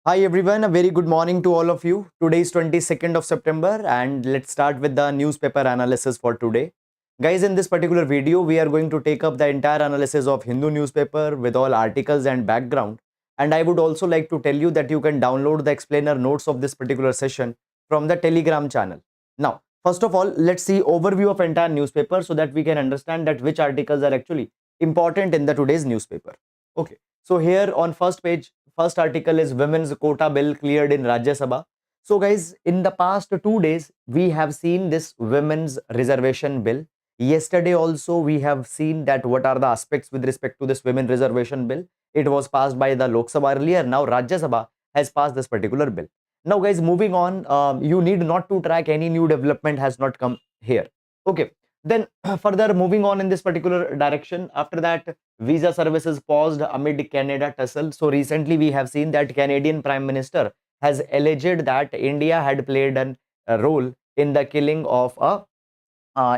Hi everyone, a very good morning to all of you. Today is 22nd of September and let's start with the newspaper analysis for today. Guys, in this particular video, we are going to take up the entire analysis of Hindu newspaper with all articles and background. And I would also like to tell you that you can download the explainer notes of this particular session from the Telegram channel. Now, first of all, let's see overview of entire newspaper so that we can understand that which articles are actually important in the today's newspaper. Okay, so here on first page, first article is women's quota bill cleared in Rajya Sabha. So guys, in the past 2 days, we have seen this women's reservation bill. Yesterday also, we have seen that what are the aspects with respect to this women reservation bill. It was passed by the Lok Sabha earlier. Now Rajya Sabha has passed this particular bill. Now guys, moving on, you need not to track any new development has not come here. Okay. Then further moving on in this particular direction, after that, visa services paused amid Canada tussle. So recently we have seen that Canadian Prime Minister has alleged that India had played a role in the killing of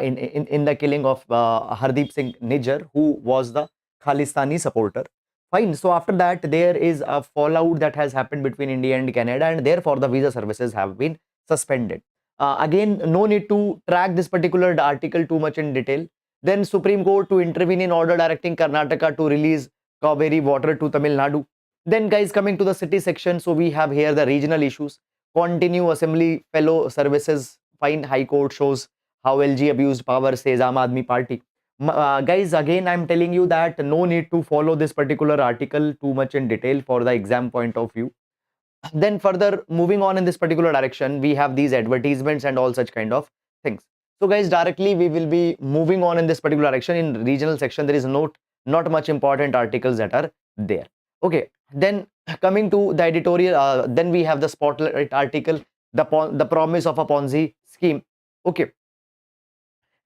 in the killing of Hardeep Singh Nijjar, who was the Khalistani supporter. Fine. So after that, there is a fallout that has happened between India and Canada, and therefore the visa services have been suspended. Again, no need to track this particular article too much in detail. Then Supreme Court to intervene in order directing Karnataka to release Kaveri water to Tamil Nadu. Then guys, coming to the city section, so we have here the regional issues. Continue assembly fellow services. Fine. High Court shows how LG abused power, says Aam Aadmi Party. Guys, again, I'm telling you that no need to follow this particular article too much in detail for the exam point of view. Then further moving on in this particular direction, we have these advertisements and all such kind of things. So guys, directly we will be moving on in this particular direction. In regional section, there is not much important articles that are there. Okay, then coming to the editorial, then we have the spotlight article, the promise of a Ponzi scheme. Okay,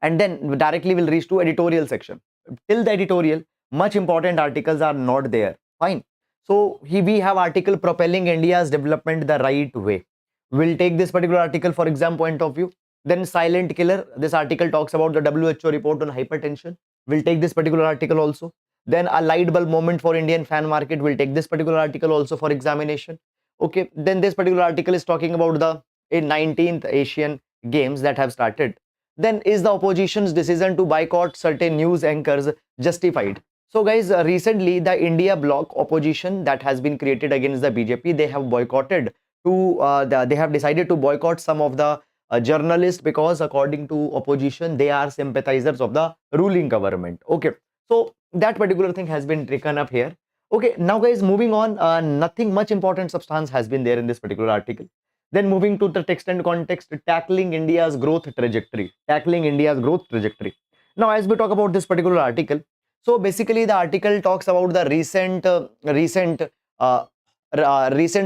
and then directly we'll reach to editorial section. Till the editorial, much important articles are not there. Fine. So here we have article propelling India's development the right way. We'll take this particular article for exam point of view. Then silent killer. This article talks about the WHO report on hypertension. We'll take this particular article also. Then a light bulb moment for Indian fan market. We'll take this particular article also for examination. Okay. Then this particular article is talking about the 19th Asian Games that have started. Then is the opposition's decision to boycott certain news anchors justified? So guys, recently the India bloc opposition that has been created against the BJP, they have boycotted they have decided to boycott some of the journalists because according to opposition, they are sympathizers of the ruling government. Okay, so that particular thing has been taken up here. Okay, now guys, moving on, nothing much important substance has been there in this particular article. Then moving to the text and context, tackling India's growth trajectory. Tackling India's growth trajectory. Now, as we talk about this particular article, so basically the article talks about the recent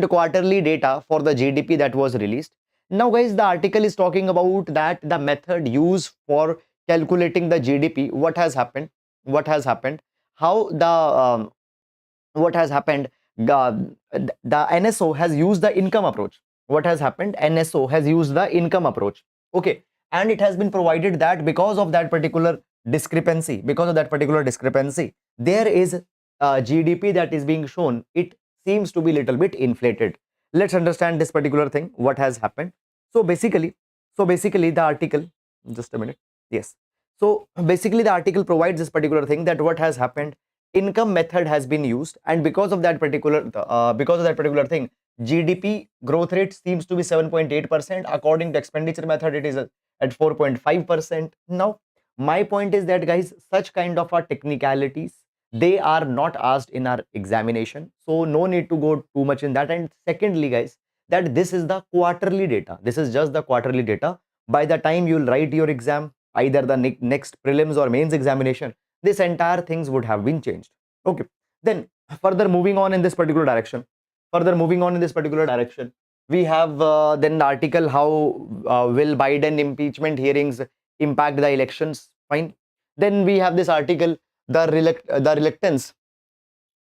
quarterly data for the GDP that was released. Now, guys, the article is talking about that the method used for calculating the GDP. What has happened? What has happened? How the what has happened? The NSO has used the income approach. What has happened? NSO has used the income approach. Okay, and it has been provided that because of that particular discrepancy, there is GDP that is being shown. It seems to be little bit inflated. Let's understand this particular thing. What has happened? So basically the article. Just a minute. Yes. So basically, the article provides this particular thing that what has happened. Income method has been used, and because of that particular thing, GDP growth rate seems to be 7.8%. According to expenditure method, it is at 4.5%. Now, my point is that guys, such kind of technicalities, they are not asked in our examination. So no need to go too much in that. And secondly, guys, that this is the quarterly data. This is just the quarterly data. By the time you'll write your exam, either the next prelims or mains examination, this entire things would have been changed. Okay. Then further moving on in this particular direction, we have then the article how will Biden impeachment hearings impact the elections. Fine. Then we have this article, the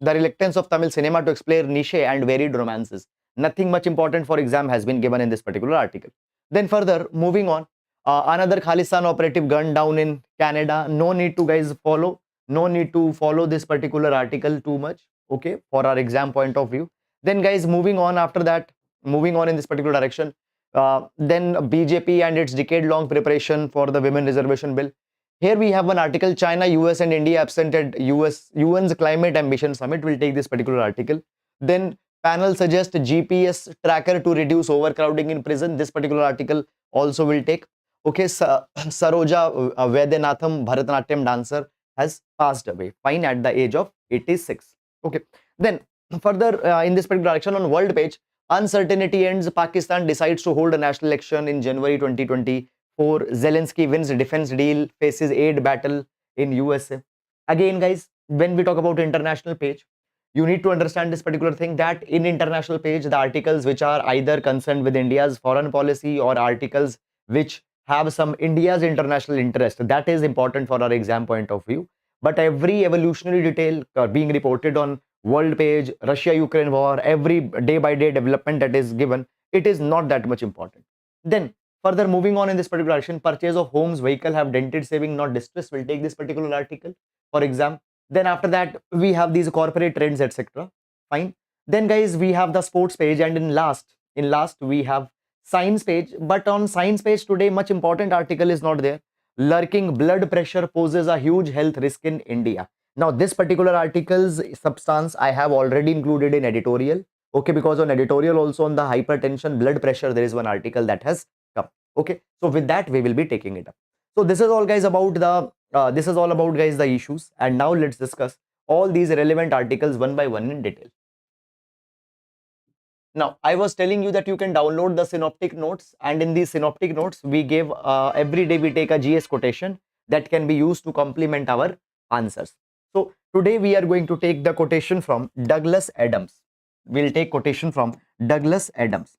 reluctance of Tamil cinema to explore niche and varied romances. Nothing much important for exam has been given in this particular article. Then further moving on, another Khalistan operative gunned down in Canada. No need to guys follow this particular article too much. Okay, for our exam point of view. Then guys, moving on after that, moving on in this particular direction, then BJP and its decade-long preparation for the women reservation bill. Here we have one article, China, US and India absent at UN's Climate Ambition Summit. Will take this particular article. Then panel suggests GPS tracker to reduce overcrowding in prison. This particular article also will take. Okay, Saroja Vedanatham, Bharatanatyam dancer, has passed away. Fine, at the age of 86. Okay, then further in this particular direction on world page, uncertainty ends. Pakistan decides to hold a national election in January 2024. Zelensky wins defense deal, faces aid battle in USA. Again, guys, when we talk about international page, you need to understand this particular thing, that in international page, the articles which are either concerned with India's foreign policy or articles which have some India's international interest, that is important for our exam point of view. But every evolutionary detail being reported on world page, Russia-Ukraine war, every day-by-day development that is given, it is not that much important. Then further moving on in this particular action, purchase of homes, vehicle have dented saving, not distress. Will take this particular article for exam. Then after that, we have these corporate trends, etc. Fine. Then guys, we have the sports page, and in last we have science page. But on science page today, much important article is not there. Lurking blood pressure poses a huge health risk in India. Now, this particular article's substance I have already included in editorial. Okay, because on editorial also on the hypertension, blood pressure, there is one article that has come. Okay, so with that we will be taking it up. So this is all guys about the guys the issues, and now let's discuss all these relevant articles one by one in detail. Now, I was telling you that you can download the synoptic notes, and in these synoptic notes, we gave every day we take a GS quotation that can be used to complement our answers. So today we are going to take the quotation from Douglas Adams. We'll take quotation from Douglas Adams.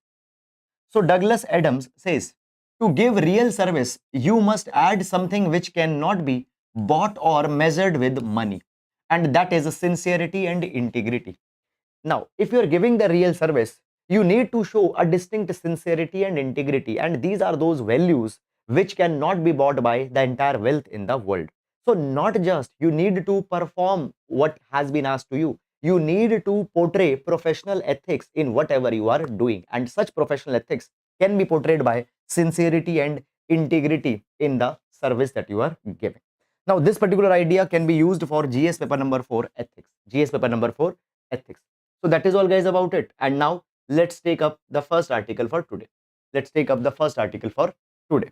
So Douglas Adams says, to give real service, you must add something which cannot be bought or measured with money, and that is sincerity and integrity. Now, if you are giving the real service, you need to show a distinct sincerity and integrity, and these are those values which cannot be bought by the entire wealth in the world. So not just you need to perform what has been asked to you, you need to portray professional ethics in whatever you are doing, and such professional ethics can be portrayed by sincerity and integrity in the service that you are giving. Now, this particular idea can be used for GS paper number 4 ethics. GS paper number 4 ethics. So that is all guys about it. And now let's take up the first article for today. Let's take up the first article for today.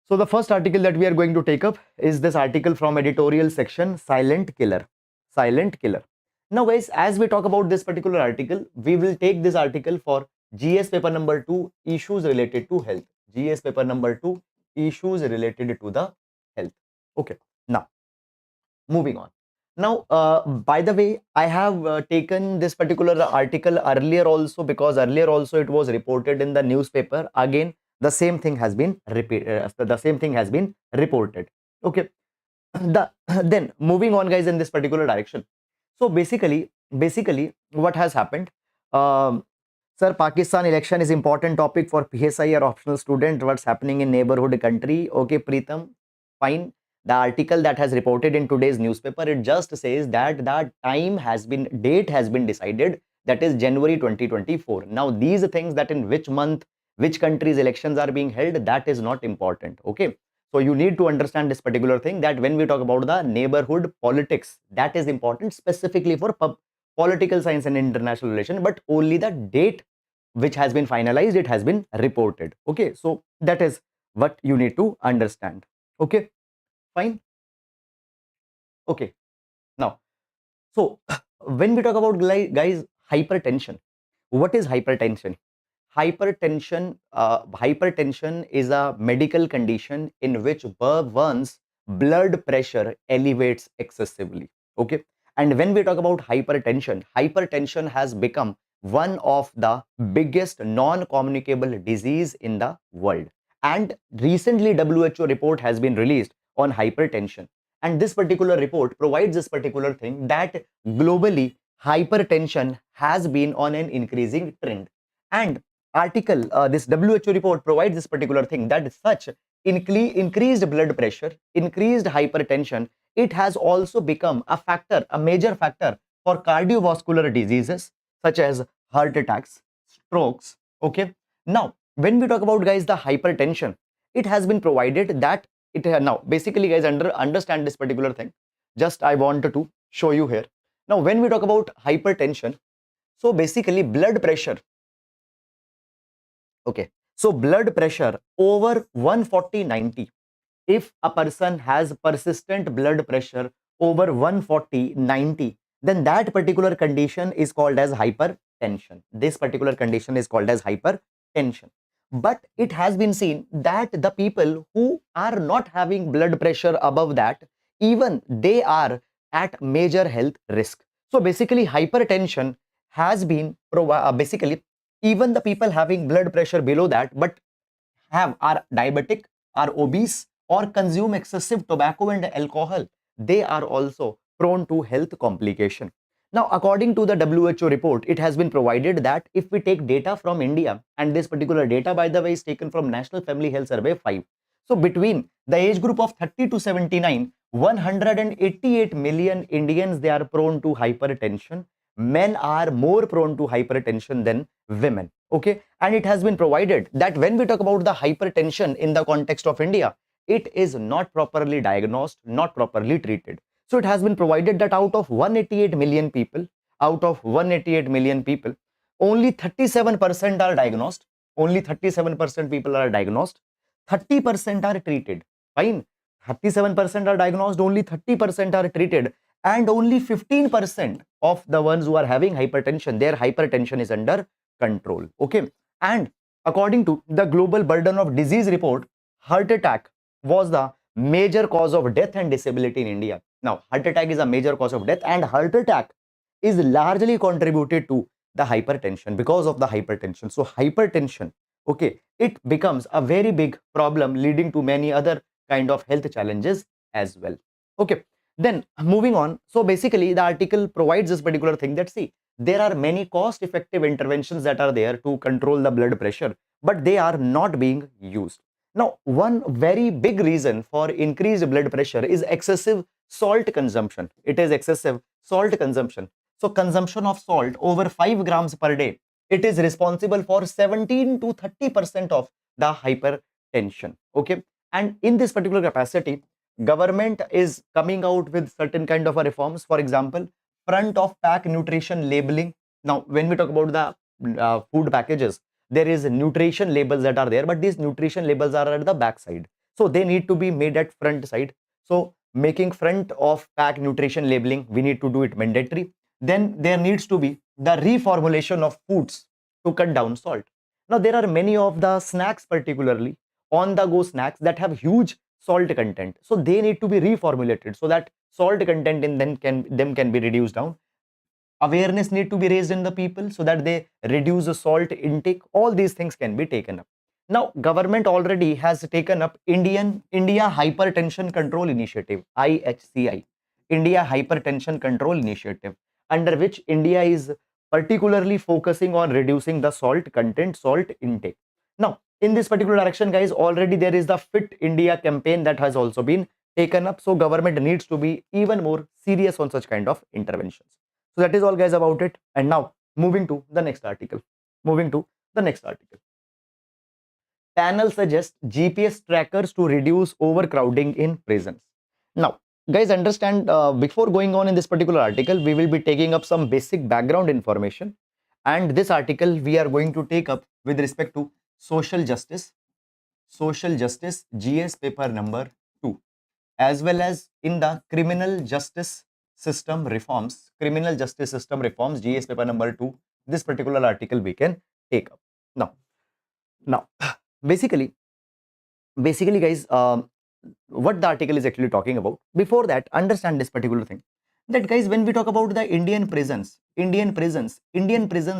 So the first article that we are going to take up is this article from editorial section, Silent Killer. Silent Killer. Now guys, as we talk about this particular article, we will take this article for GS paper number 2, issues related to health. GS paper number 2, issues related to the health. Okay, now moving on. Now, by the way, I have taken this particular article earlier also, because earlier also it was reported in the newspaper. Again, the same thing has been repeated. The same thing has been reported. Okay. Then moving on, guys, in this particular direction. So basically, what has happened? Sir, Pakistan election is important topic for PSI or optional student. What's happening in neighborhood country? Okay, Preetham, fine. The article that has reported in today's newspaper, it just says that the date has been decided, that is January 2024. Now these things, that in which month, which country's elections are being held, that is not important. Okay, so you need to understand this particular thing, that when we talk about the neighborhood politics, that is important specifically for political science and international relation, but only the date which has been finalized, it has been reported. Okay, so that is what you need to understand. Okay, fine. Okay, now, so when we talk about, guys, hypertension, what is hypertension? Hypertension is a medical condition in which one's blood pressure elevates excessively. Okay, and when we talk about hypertension has become one of the biggest non-communicable disease in the world, and recently WHO report has been released on hypertension, and this particular report provides this particular thing, that globally hypertension has been on an increasing trend, and this WHO report provides this particular thing, that such increased blood pressure, increased hypertension, it has also become a major factor for cardiovascular diseases, such as heart attacks, strokes. Okay. Now, when we talk about, guys, the hypertension, it has been provided that now basically, guys, understand this particular thing. Just I wanted to show you here. Now, when we talk about hypertension, so basically blood pressure. Okay. So blood pressure over 140/90. If a person has persistent blood pressure over 140/90, then that particular condition is called as hypertension. This particular condition is called as hypertension. But it has been seen that the people who are not having blood pressure above that, even they are at major health risk. So basically hypertension has been basically even the people having blood pressure below that but are diabetic, are obese, or consume excessive tobacco and alcohol, they are also prone to health complication. Now, according to the WHO report, it has been provided that if we take data from India, and this particular data, by the way, is taken from National Family Health Survey 5. So, between the age group of 30 to 79, 188 million Indians, they are prone to hypertension. Men are more prone to hypertension than women. Okay. And it has been provided that when we talk about the hypertension in the context of India, it is not properly diagnosed, not properly treated. So it has been provided that out of 188 million people, only 37% are diagnosed. Only 37% people are diagnosed. 30% are treated. Fine. 37% are diagnosed, only 30% are treated, and only 15% of the ones who are having hypertension, their hypertension is under control. Okay. And according to the Global Burden of Disease report, heart attack was the major cause of death and disability in India. Now, heart attack is a major cause of death, and heart attack is largely contributed to the hypertension, because of the hypertension. So hypertension, okay, it becomes a very big problem, leading to many other kind of health challenges as well. Okay. Then moving on. So basically the article provides this particular thing that, see, there are many cost effective interventions that are there to control the blood pressure, but they are not being used. Now, one very big reason for increased blood pressure is excessive salt consumption. It is excessive salt consumption. So consumption of salt over 5 grams per day, it is responsible for 17 to 30% of the hypertension. Okay. And in this particular capacity, government is coming out with certain kind of reforms. For example, front of pack nutrition labeling. Now, when we talk about the food packages, there is nutrition labels that are there, but these nutrition labels are at the back side. So they need to be made at front side. So making front of pack nutrition labeling, we need to do it mandatory. Then there needs to be the reformulation of foods to cut down salt. Now, there are many of the snacks, particularly on the go snacks, that have huge salt content. So they need to be reformulated so that salt content in them can be reduced down. Awareness need to be raised in the people so that they reduce the salt intake. All these things can be taken up. Now, government already has taken up India Hypertension Control Initiative, IHCI, India Hypertension Control Initiative, under which India is particularly focusing on reducing the salt content, salt intake. Now, in this particular direction, guys, already there is the Fit India campaign that has also been taken up. So government needs to be even more serious on such kind of interventions. So that is all, guys, about it. And now moving to the next article. Panel suggests GPS trackers to reduce overcrowding in prisons. Now, guys, understand, before going on in this particular article, we will be taking up some basic background information. And this article we are going to take up with respect to social justice GS paper number 2, as well as in the criminal justice system reforms GS paper number 2. This particular article we can take up. Now basically guys, what the article is actually talking about, before that, understand this particular thing, that, guys, when we talk about the Indian prisons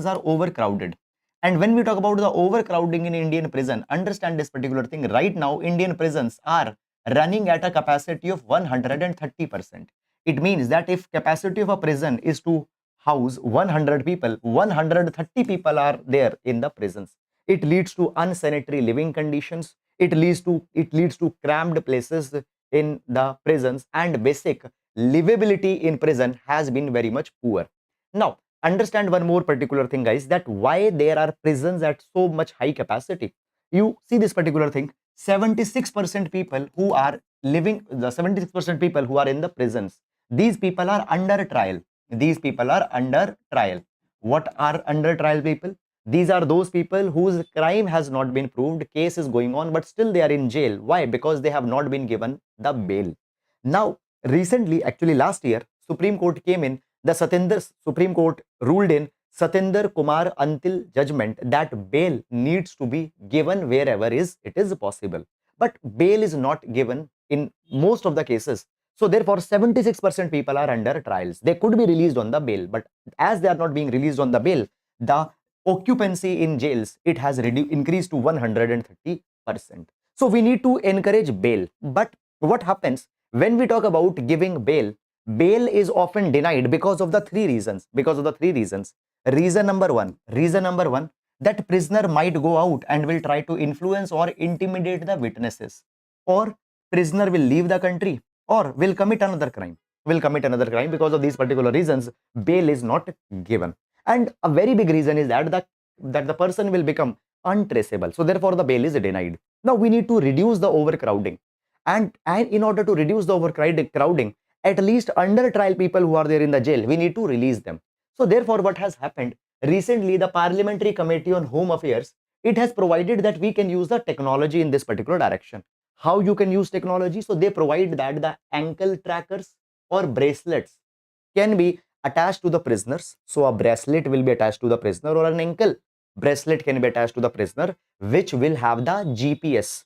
are overcrowded. And when we talk about the overcrowding in Indian prison, understand this particular thing. Right now, Indian prisons are running at a capacity of 130%. It means that if capacity of a prison is to house 100 people, 130 people are there in the prisons. It leads to unsanitary living conditions. It leads to cramped places in the prisons, and basic livability in prison has been very much poor. Now, understand one more particular thing, guys, that why there are prisons at so much high capacity. You see this particular thing, 76% people who are living, the 76% people who are in the prisons, these people are under trial. These people are under trial. What are under trial people? These are those people whose crime has not been proved, case is going on, but still they are in jail. Why? Because they have not been given the bail. Now, recently, actually last year, Supreme Court came in, the Supreme Court ruled in Satinder Kumar until judgment that bail needs to be given wherever it is possible. But bail is not given in most of the cases. So therefore, 76% people are under trials. They could be released on the bail, but as they are not being released on the bail, the occupancy in jails, it has increased to 130%. So we need to encourage bail. But what happens when we talk about giving bail? Bail is often denied because of the three reasons. Reason number one, that prisoner might go out and will try to influence or intimidate the witnesses, or prisoner will leave the country, or will commit another crime. Because of these particular reasons, bail is not given. And a very big reason is that the person will become untraceable. So therefore, the bail is denied. Now we need to reduce the overcrowding. And in order to reduce the overcrowding, at least under trial people who are there in the jail, we need to release them. So therefore, what has happened recently, the Parliamentary Committee on Home Affairs, it has provided that we can use the technology in this particular direction. How you can use technology? So they provide that the ankle trackers or bracelets can be attached to the prisoners. So a bracelet will be attached to the prisoner, or an ankle bracelet can be attached to the prisoner, which will have the GPS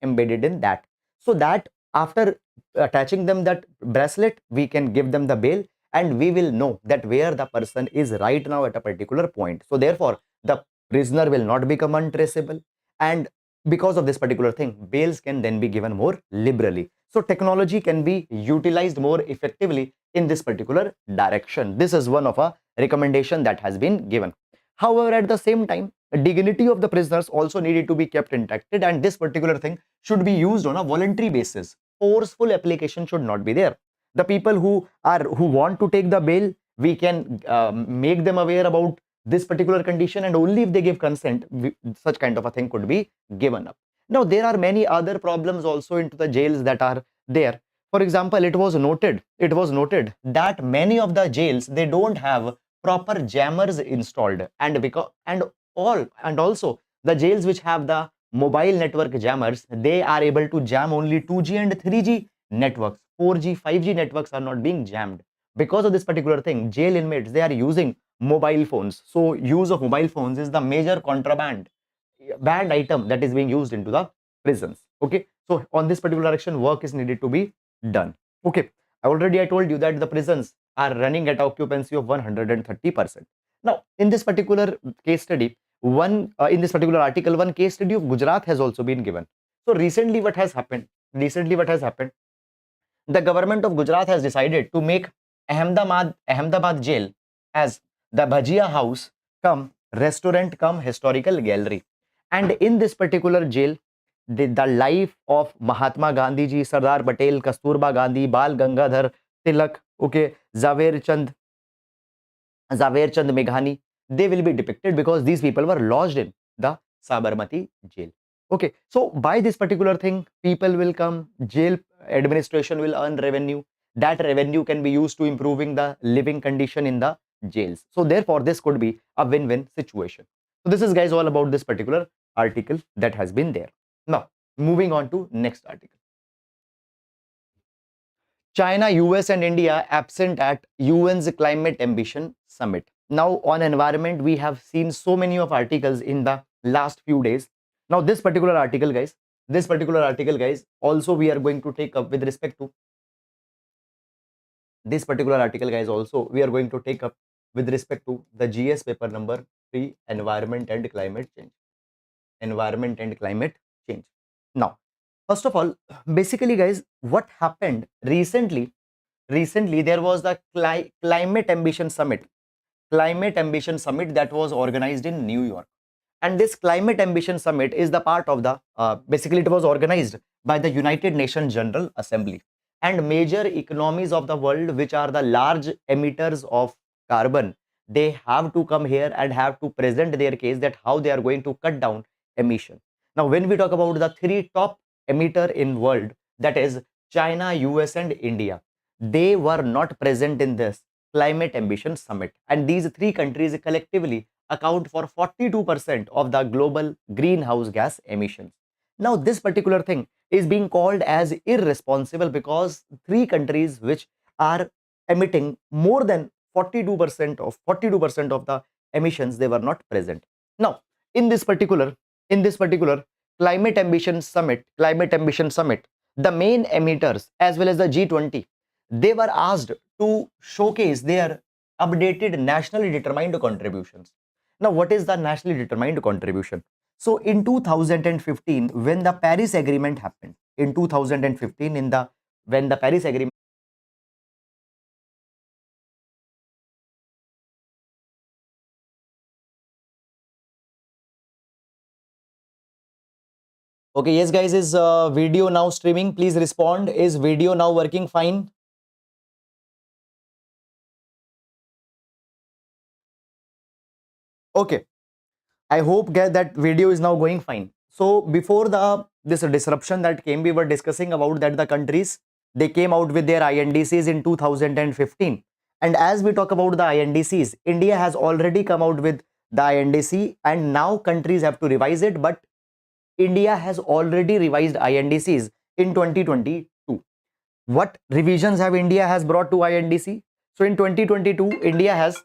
embedded in that. So that after attaching them that bracelet, we can give them the bail, and we will know that where the person is right now at a particular point. So therefore, the prisoner will not become untraceable, and because of this particular thing, bails can then be given more liberally. So technology can be utilized more effectively in this particular direction. This is one of a recommendation that has been given. However, at the same time, the dignity of the prisoners also needed to be kept intact, and this particular thing should be used on a voluntary basis. Forceful application should not be there. The people who want to take the bail, we can make them aware about this particular condition, and only if they give consent, such kind of a thing could be given up. Now there are many other problems also into the jails that are there. For example, it was noted that many of the jails, they don't have proper jammers installed, and also the jails which have the mobile network jammers, they are able to jam only 2G and 3G networks. 4G, 5G networks are not being jammed. Because of this particular thing, jail inmates, they are using mobile phones. So use of mobile phones is the major banned item that is being used into the prisons. Okay, so on this particular action, work is needed to be done. Okay, I told you that the prisons are running at occupancy of 130%. Now, in this particular case study, in this particular article, one case study of Gujarat has also been given. So recently, what has happened? The government of Gujarat has decided to make Ahmedabad jail as the Bhajia house come restaurant come historical gallery. And in this particular jail, the life of Mahatma Gandhi ji, Sardar Patel, Kasturba Gandhi, Bal Gangadhar Tilak, okay, Zaver Chand Meghani, they will be depicted because these people were lodged in the Sabarmati jail. Okay, so by this particular thing, people will come, jail administration will earn revenue. That revenue can be used to improving the living condition in the jails. So therefore, this could be a win-win situation. So this is, guys, all about this particular article that has been there. Now, moving on to next article. China, US and India absent at UN's Climate Ambition Summit. Now on environment, we have seen so many of articles in the last few days. Now this particular article, guys, also we are going to take up with respect to this particular article, guys, also we are going to take up with respect to the GS paper number 3, environment and climate change. Now, first of all, basically, guys, what happened recently there was the Climate Ambition Summit that was organized in New York. And this Climate Ambition Summit is the part of the, basically it was organized by the United Nations General Assembly, and major economies of the world, which are the large emitters of carbon, they have to come here and have to present their case that how they are going to cut down emission. Now, when we talk about the three top emitter in world, that is China, US, and India, they were not present in this climate ambition summit. And these three countries collectively account for 42% of the global greenhouse gas emissions. Now, this particular thing is being called as irresponsible because three countries which are emitting more than 42% of the emissions, they were not present. Now, in this particular climate ambition summit, the main emitters as well as the G20, they were asked to showcase their updated nationally determined contributions. Now, what is the nationally determined contribution? So in 2015, when the Paris Agreement happened, in 2015, when the Paris Agreement. Okay, yes, guys, is video now streaming? Please respond. Is video now working fine? Okay, I hope that video is now going fine. So before this disruption that came, we were discussing about that the countries, they came out with their INDCs in 2015. And as we talk about the INDCs, India has already come out with the INDC, and now countries have to revise it. But India has already revised INDCs in 2022. What revisions have India has brought to INDC? So in 2022, India has.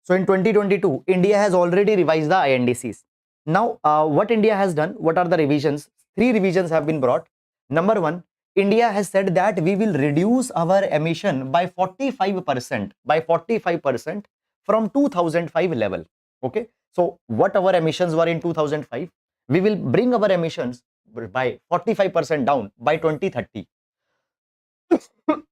So in 2022, India has already revised the INDCs. Now, what India has done, what are the revisions? Three revisions have been brought. Number one, India has said that we will reduce our emission by 45% from 2005 level. Okay. So what our emissions were in 2005, we will bring our emissions by 45% down by 2030.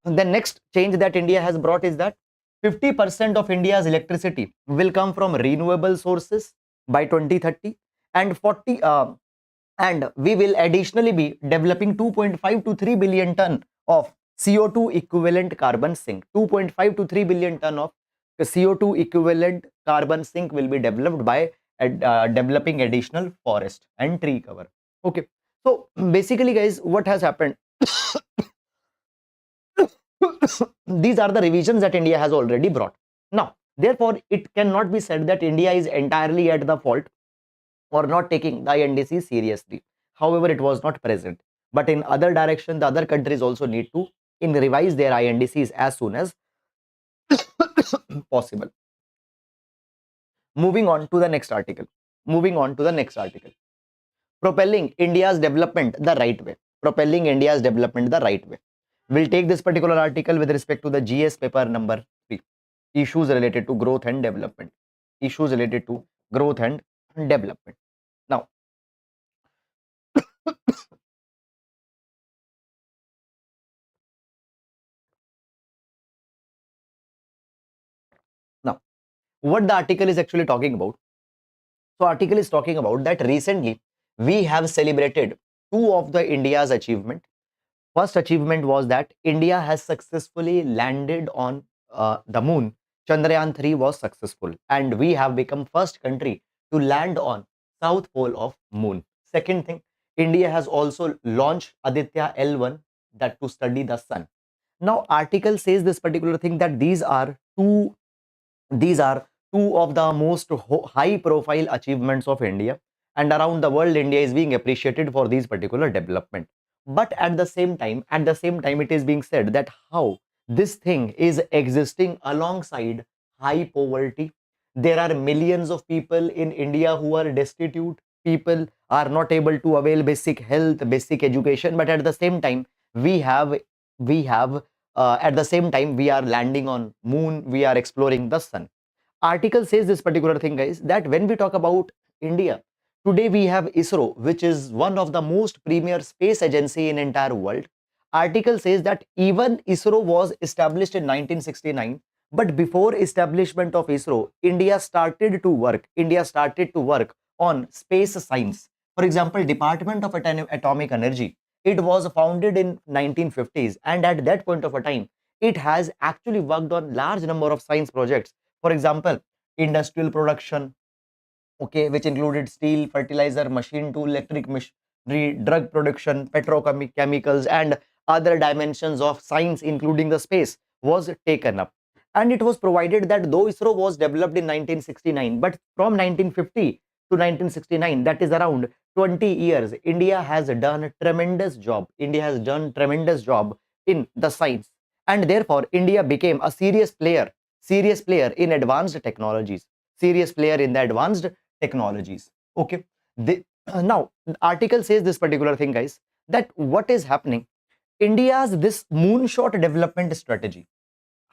The next change that India has brought is that 50% of India's electricity will come from renewable sources by 2030, and and we will additionally be developing 2.5 to 3 billion ton of CO2 equivalent carbon sink. 2.5 to 3 billion ton of CO2 equivalent carbon sink will be developed by developing additional forest and tree cover. Okay. So basically, guys, what has happened? These are the revisions that India has already brought. Now, therefore, it cannot be said that India is entirely at the fault or not taking the INDC seriously. However, it was not present. But in other direction, the other countries also need to revise their INDCs as soon as possible. Moving on to the next article. Propelling India's development the right way. Propelling India's development the right way. We'll take this particular article with respect to the GS paper number 3. Issues related to growth and development. Issues related to growth and development. Now, now, what the article is actually talking about? So, article is talking about that recently we have celebrated two of the India's achievement. First achievement was that India has successfully landed on the moon. Chandrayaan 3 was successful, and we have become first country to land on south pole of moon. Second thing, India has also launched Aditya L1, that to study the sun. Now, article says this particular thing that these are two of the most high profile achievements of India, and around the world India is being appreciated for these particular development. But at the same time it is being said that how this thing is existing alongside high poverty. There are millions of people in India who are destitute. People are not able to avail basic health, basic education, but at the same time we are landing on moon, we are exploring the sun. Article says this particular thing, guys, that when we talk about India, today we have ISRO, which is one of the most premier space agency in entire world. Article says that even ISRO was established in 1969, but before establishment of ISRO, India started to work on space science. For example, Department of Atomic Energy It was founded in 1950s, and at that point of a time, it has actually worked on large number of science projects. For example, industrial production, okay, which included steel, fertilizer, machine tool, electric machinery, drug production, petrochemicals, and other dimensions of science, including the space, was taken up. And it was provided that though ISRO was developed in 1969, but from 1950 to 1969, that is around 20 years, India has done a tremendous job. India has done tremendous job in the science. And therefore, India became a serious player in advanced technologies, serious player in the advanced technologies. Okay. Now, the article says this particular thing, guys, that what is happening, India's this moonshot development strategy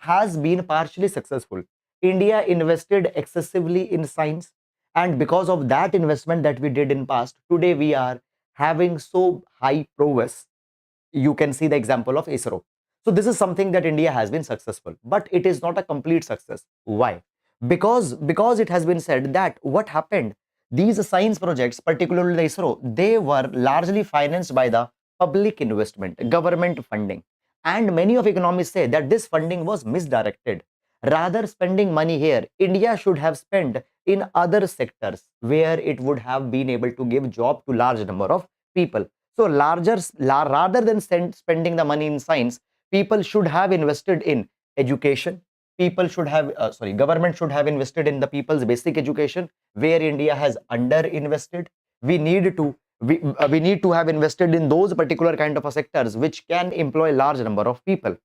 has been partially successful. India invested excessively in science, and because of that investment that we did in past, today we are having so high prowess. You can see the example of ISRO. So this is something that India has been successful, but it is not a complete success. Why? Because it has been said that what happened, these science projects, particularly the ISRO, they were largely financed by the public investment, government funding. And many of economists say that this funding was misdirected. Rather spending money here, India should have spent in other sectors where it would have been able to give job to large number of people. So rather than spending the money in science, people should have invested in education. People should have, government should have invested in the people's basic education, where India has under invested. We need to we need to have invested in those particular kind of a sectors which can employ large number of people.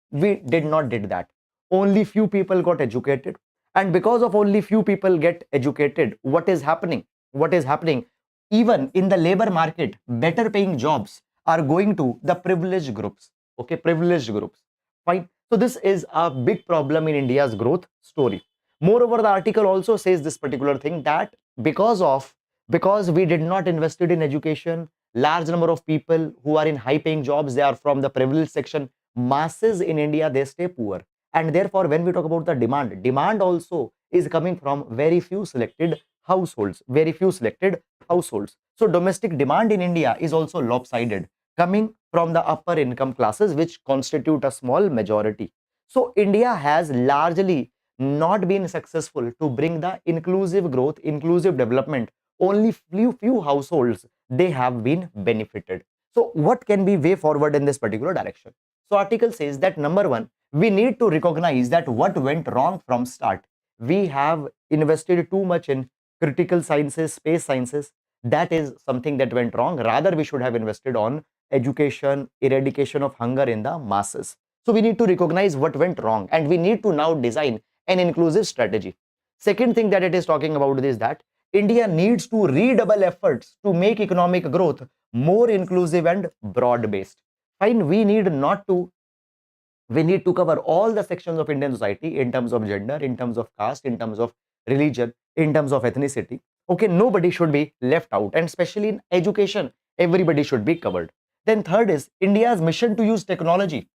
We did not did that. Only few people got educated, and because of only few people get educated, what is happening, even in the labor market, better paying jobs are going to the privileged groups. Okay, privileged groups. Fine. So this is a big problem in India's growth story. Moreover, the article also says this particular thing, that because we did not invested in education, large number of people who are in high paying jobs, they are from the privileged section. Masses in India, they stay poor. And therefore, when we talk about the demand also is coming from very few selected households, very few selected households. So domestic demand in India is also lopsided, coming from the upper income classes, which constitute a small majority. So India has largely not been successful to bring the inclusive growth, inclusive development. Only few households, they have been benefited. So what can be way forward in this particular direction? So article says that number one, we need to recognize that what went wrong from start. We have invested too much in critical sciences, space sciences. That is something that went wrong. Rather, we should have invested on education, eradication of hunger in the masses. So we need to recognize what went wrong, and we need to now design an inclusive strategy. Second thing that it is talking about is that India needs to redouble efforts to make economic growth more inclusive and broad based. Fine, we need to cover all the sections of Indian society in terms of gender, in terms of caste, in terms of religion, in terms of ethnicity. Okay, nobody should be left out, and especially in education, everybody should be covered. Then third is India's mission to use technology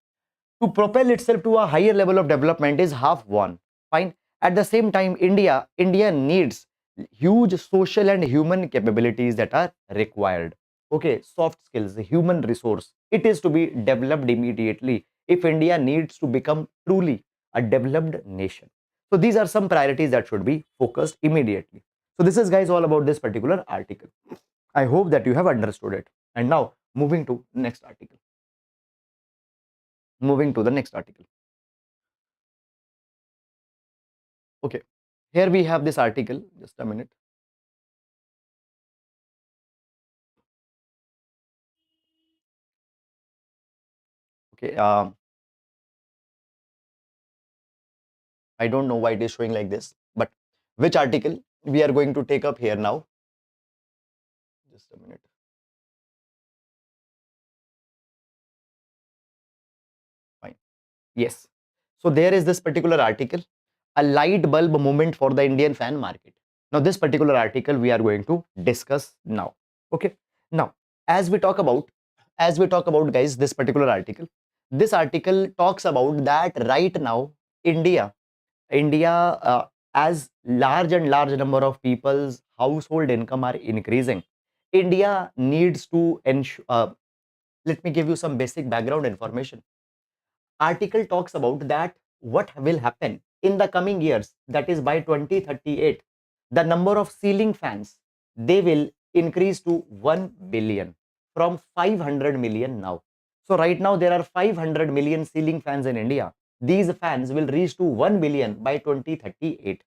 to propel itself to a higher level of development is half won. Fine. At the same time, India needs huge social and human capabilities that are required. Okay, soft skills, human resource. It is to be developed immediately if India needs to become truly a developed nation. So these are some priorities that should be focused immediately. So this is, guys, all about this particular article. I hope that you have understood it. And now moving to next article. Moving to the next article. Okay, here we have this article. Just a minute. Okay, I don't know why it is showing like this, but which article we are going to take up here now? Just a minute. Fine. Yes. So there is this particular article, a light bulb moment for the Indian fan market. Now, this particular article we are going to discuss now. Okay. Now, as we talk about, guys, this article talks about that right now, India India, as large and large number of people's household income are increasing, India needs to ensure. Let me give you some basic background information. Article talks about that what will happen in the coming years, that is by 2038, the number of ceiling fans, they will increase to 1 billion from 500 million now. So right now there are 500 million ceiling fans in India. These fans will reach to 1 billion by 2038.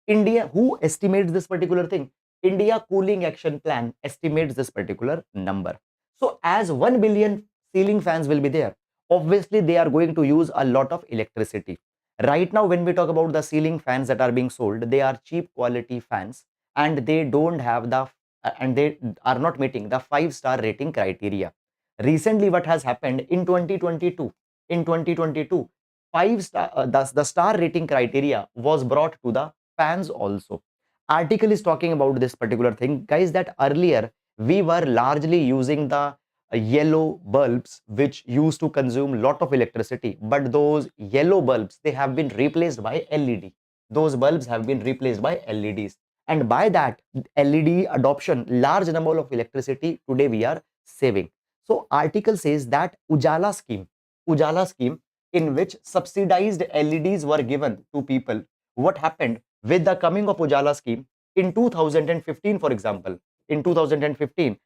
India, who estimates this particular thing? India Cooling Action Plan estimates this particular number. So as 1 billion ceiling fans will be there, obviously they are going to use a lot of electricity. Right now, when we talk about the ceiling fans that are being sold, they are cheap quality fans, and they don't have the and they are not meeting the 5-star rating criteria. Recently, what has happened in 2022? In 2022, 5-star the star rating criteria was brought to the fans also. Article is talking about this particular thing, guys, that earlier we were largely using the yellow bulbs which used to consume lot of electricity, but those yellow bulbs, they have been replaced by LED. Those bulbs have been replaced by LEDs, and by that LED adoption, large number of electricity today we are saving. So article says that Ujala scheme in which subsidized LEDs were given to people. What happened with the coming of Ujala scheme in 2015, for example? In 2015,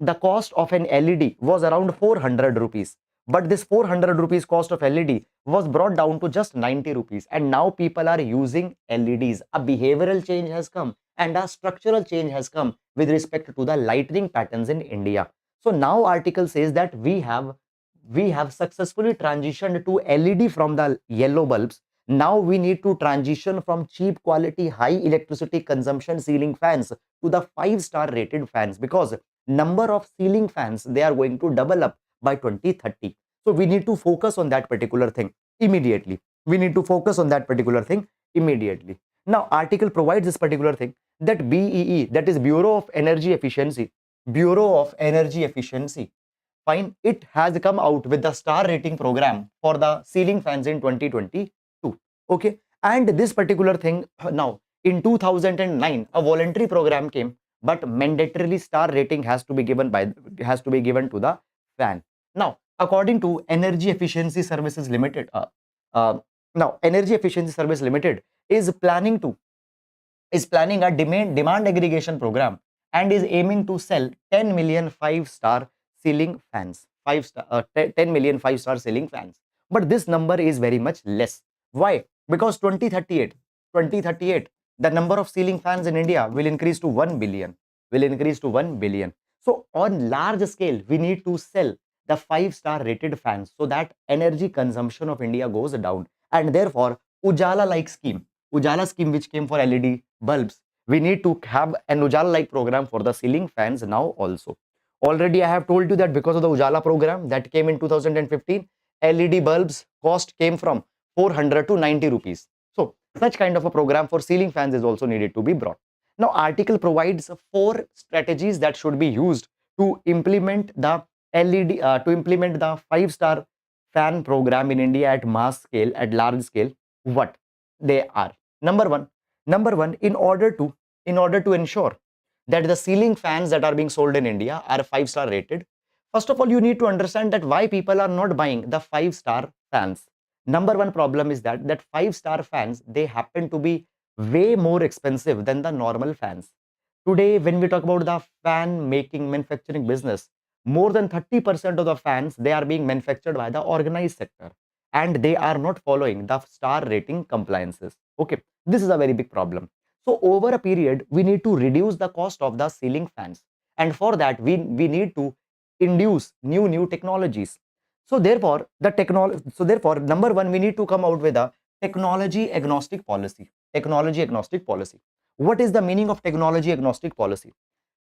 the cost of an LED was around 400 rupees. But this 400 rupees cost of LED was brought down to just 90 rupees. And now people are using LEDs. A behavioral change has come and a structural change has come with respect to the lighting patterns in India. So now article says that we have successfully transitioned to LED from the yellow bulbs. Now we need to transition from cheap quality, high electricity consumption ceiling fans to the 5-star rated fans, because number of ceiling fans, they are going to double up by 2030. So we need to focus on that particular thing immediately. We need to focus on that particular thing immediately. Now article provides this particular thing, that BEE, that is Bureau of Energy Efficiency, fine, it has come out with the star rating program for the ceiling fans in 2022. Okay, and this particular thing, now in 2009 a voluntary program came, but mandatorily star rating has to be given to the fan. Now according to Energy Efficiency Services Limited, now Energy Efficiency Service Limited is planning a demand aggregation program and is aiming to sell 10 million 5-star ceiling fans. 10 million 5-star ceiling fans. But this number is very much less. Why? Because 2038, the number of ceiling fans in India will increase to 1 billion. So on large scale, we need to sell the 5-star rated fans so that energy consumption of India goes down. And therefore, Ujala scheme which came for LED bulbs, we need to have an Ujala like program for the ceiling fans now also. Already I have told you that because of the Ujala program that came in 2015, LED bulbs cost came from 400 to 90 rupees. So such kind of a program for ceiling fans is also needed to be brought. Now article provides 4 strategies that should be used to implement the 5-star fan program in India at mass scale, at large scale. What they are? Number one, in order to ensure that the ceiling fans that are being sold in India are 5-star rated, first of all, you need to understand that why people are not buying the 5-star fans. Number one problem is that 5-star fans, they happen to be way more expensive than the normal fans. Today, when we talk about the fan making manufacturing business, more than 30% of the fans, they are being manufactured by the organized sector, and they are not following the star rating compliances. Okay, this is a very big problem. So over a period, we need to reduce the cost of the ceiling fans, and for that we need to induce new technologies. So therefore, number one, we need to come out with a technology agnostic policy. What is the meaning of technology agnostic policy?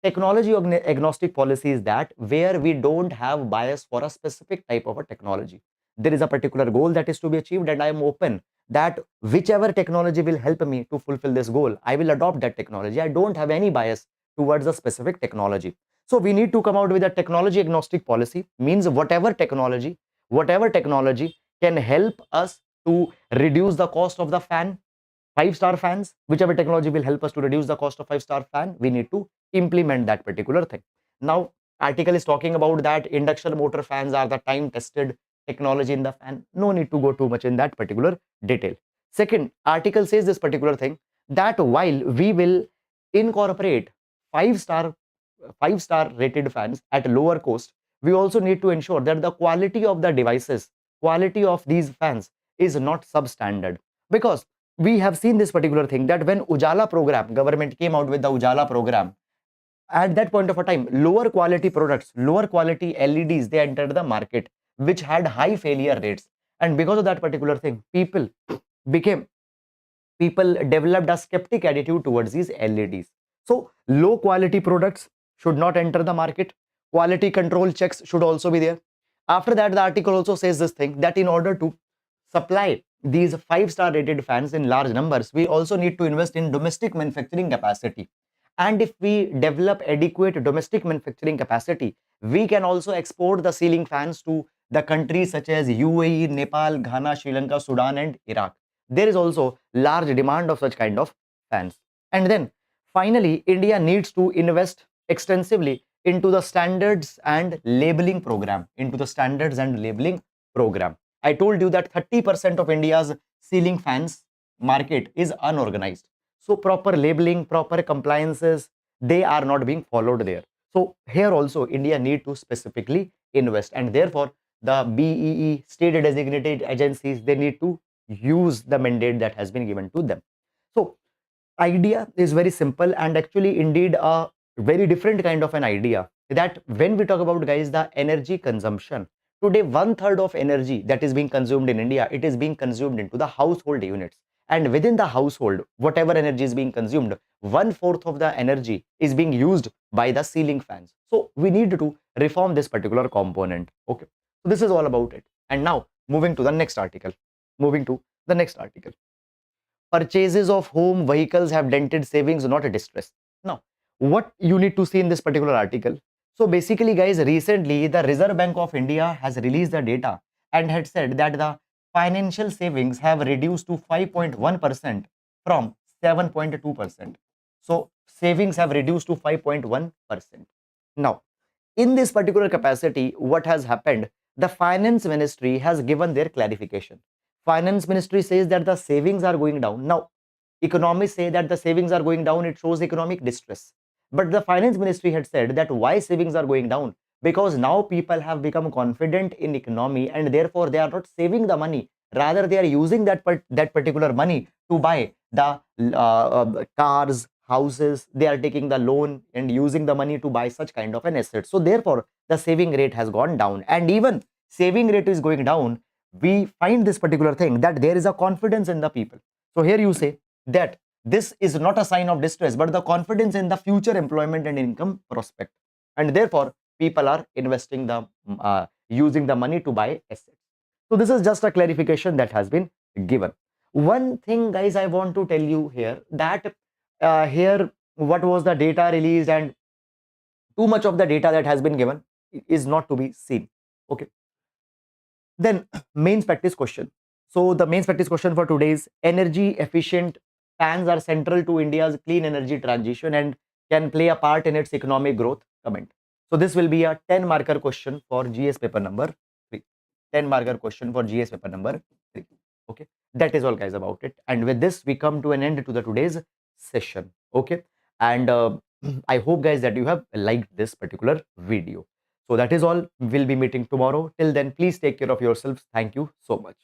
Technology agnostic policy is that where we don't have bias for a specific type of a technology. There is a particular goal that is to be achieved, and I am open that whichever technology will help me to fulfill this goal, I will adopt that technology. I don't have any bias towards a specific technology. So we need to come out with a technology agnostic policy, means whatever technology can help us to reduce the cost of the fan, 5-star fans, whichever technology will help us to reduce the cost of 5-star fan, we need to implement that particular thing. Now Article is talking about that induction motor fans are the time tested technology in the fan. No need to go too much in that particular detail. Second, article says this particular thing, that while we will incorporate five-star five-star rated fans at lower cost, we also need to ensure that the quality of the devices, quality of these fans is not substandard. Because we have seen this particular thing, that when Ujala program, government came out with the Ujala program, at that point of a time, lower quality products, lower quality LEDs, they entered the market, which had high failure rates. And because of that particular thing, became people developed a skeptic attitude towards these LEDs. So low quality products should not enter the market. Quality control checks should also be there. After that, the article also says this thing, that in order to supply these five-star rated fans in large numbers, we also need to invest in domestic manufacturing capacity. And if we develop adequate domestic manufacturing capacity, we can also export the ceiling fans to the countries such as UAE, Nepal, Ghana, Sri Lanka, Sudan, and Iraq. There is also large demand of such kind of fans. And then finally, India needs to invest extensively into the standards and labeling program. I told you that 30% of India's ceiling fans market is unorganized. So proper labeling, proper compliances, they are not being followed there. So here also India need to specifically invest, and therefore the BEE, state designated agencies, they need to use the mandate that has been given to them. So idea is very simple, and actually indeed a very different kind of an idea, that when we talk about, guys, the energy consumption, today 1/3 of energy that is being consumed in India, it is being consumed into the household units. And within the household, whatever energy is being consumed, 1/4 of the energy is being used by the ceiling fans. So we need to reform this particular component. Okay, so this is all about it. And now moving to the next article. Purchases of home vehicles have dented savings, not a distress. Now, what you need to see in this particular article. So basically, guys, recently the Reserve Bank of India has released the data and had said that the financial savings have reduced to 5.1% from 7.2%. So savings have reduced to 5.1%. Now, in this particular capacity, what has happened? The finance ministry has given their clarification. Finance ministry says that the savings are going down. Now, economists say that the savings are going down, it shows economic distress. But the finance ministry had said that why savings are going down? Because now people have become confident in economy, and therefore they are not saving the money. Rather, they are using that particular money to buy the cars, houses. They are taking the loan and using the money to buy such kind of an asset. So therefore, the saving rate has gone down. And even saving rate is going down, we find this particular thing, that there is a confidence in the people. So here you say that this is not a sign of distress, but the confidence in the future employment and income prospect. And therefore, people are investing using the money to buy assets. So this is just a clarification that has been given. One thing, guys, I want to tell you here, that here what was the data released, and too much of the data that has been given is not to be seen. Okay. Then mains practice question. So the mains practice question for today is, energy efficient fans are central to India's clean energy transition and can play a part in its economic growth. Comment. So this will be a 10 marker question for GS paper number 3. 10 marker question for GS paper number 3. Okay. That is all, guys, about it. And with this, we come to an end to the today's session. Okay. And I hope, guys, that you have liked this particular video. So that is all. We'll be meeting tomorrow. Till then, please take care of yourselves. Thank you so much.